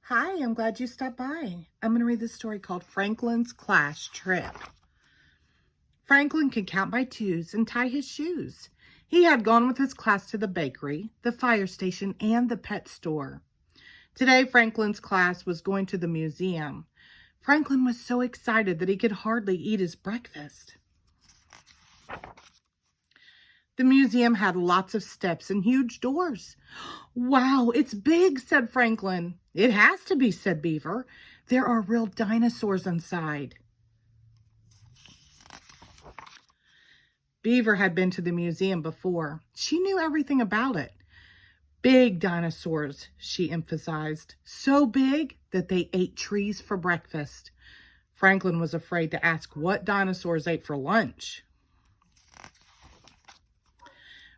Hi, I'm glad you stopped by. I'm going to read this story called Franklin's Class Trip. Franklin could count by twos and tie his shoes. He had gone with his class to the bakery, the fire station, and the pet store. Today, Franklin's class was going to the museum. Franklin was so excited that he could hardly eat his breakfast. The museum had lots of steps and huge doors. Wow, it's big, said Franklin. It has to be, said Beaver. There are real dinosaurs inside. Beaver had been to the museum before. She knew everything about it. Big dinosaurs, she emphasized. So big that they ate trees for breakfast. Franklin was afraid to ask what dinosaurs ate for lunch.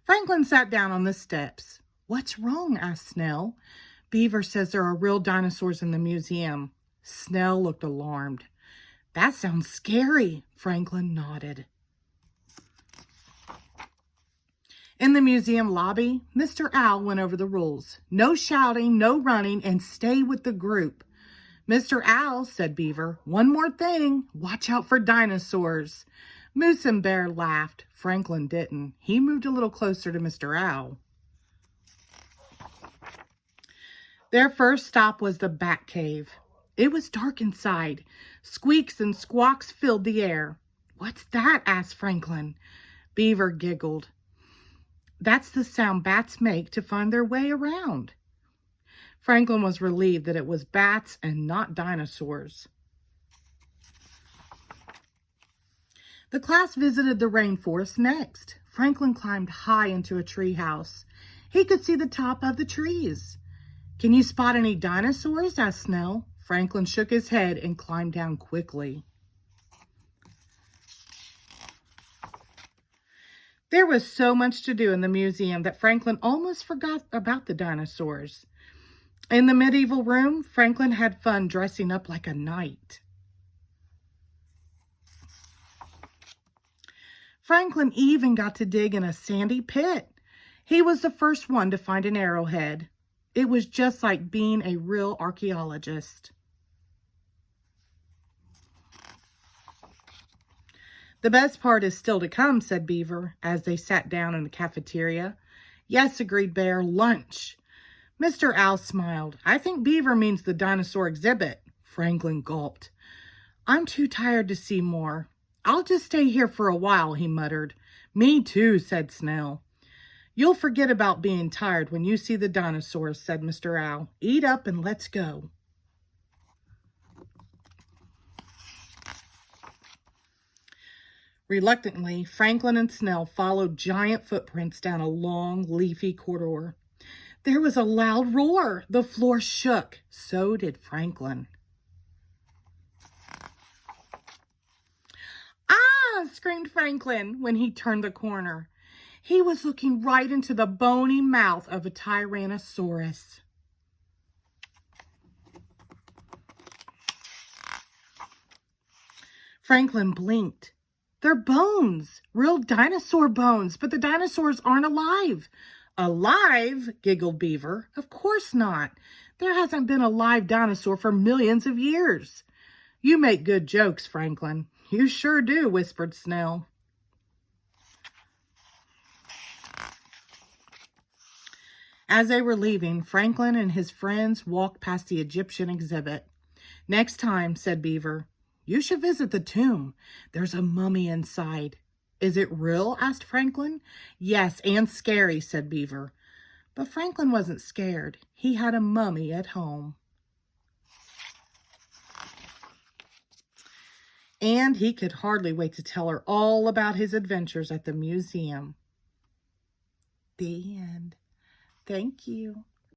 Franklin sat down on the steps. What's wrong? Asked Snell. Beaver says there are real dinosaurs in the museum. Snell looked alarmed. That sounds scary. Franklin nodded. In the museum lobby, Mr. Owl went over the rules. No shouting, no running, and stay with the group. Mr. Owl, said Beaver, one more thing. Watch out for dinosaurs. Moose and Bear laughed. Franklin didn't. He moved a little closer to Mr. Owl. Their first stop was the Bat Cave. It was dark inside. Squeaks and squawks filled the air. What's that? Asked Franklin. Beaver giggled. That's the sound bats make to find their way around. Franklin was relieved that it was bats and not dinosaurs. The class visited the rainforest next. Franklin climbed high into a tree house. He could see the top of the trees. Can you spot any dinosaurs? Asked Snell. Franklin shook his head and climbed down quickly. There was so much to do in the museum that Franklin almost forgot about the dinosaurs. In the medieval room, Franklin had fun dressing up like a knight. Franklin even got to dig in a sandy pit. He was the first one to find an arrowhead. It was just like being a real archaeologist. The best part is still to come, said Beaver, as they sat down in the cafeteria. Yes, agreed Bear, lunch. Mr. Owl smiled. I think Beaver means the dinosaur exhibit. Franklin gulped. I'm too tired to see more. I'll just stay here for a while, he muttered. Me too, said Snell. You'll forget about being tired when you see the dinosaurs, said Mr. Owl. Eat up and let's go. Reluctantly, Franklin and Snell followed giant footprints down a long, leafy corridor. There was a loud roar. The floor shook. So did Franklin. Ah! Screamed Franklin when he turned the corner. He was looking right into the bony mouth of a Tyrannosaurus. Franklin blinked. They're bones, real dinosaur bones, but the dinosaurs aren't alive. Alive? Giggled Beaver. Of course not. There hasn't been a live dinosaur for millions of years. You make good jokes, Franklin. You sure do, whispered Snell. As they were leaving, Franklin and his friends walked past the Egyptian exhibit. Next time, said Beaver, you should visit the tomb. There's a mummy inside. Is it real? Asked Franklin. Yes, and scary, said Beaver. But Franklin wasn't scared. He had a mummy at home. And he could hardly wait to tell her all about his adventures at the museum. The end. Thank you.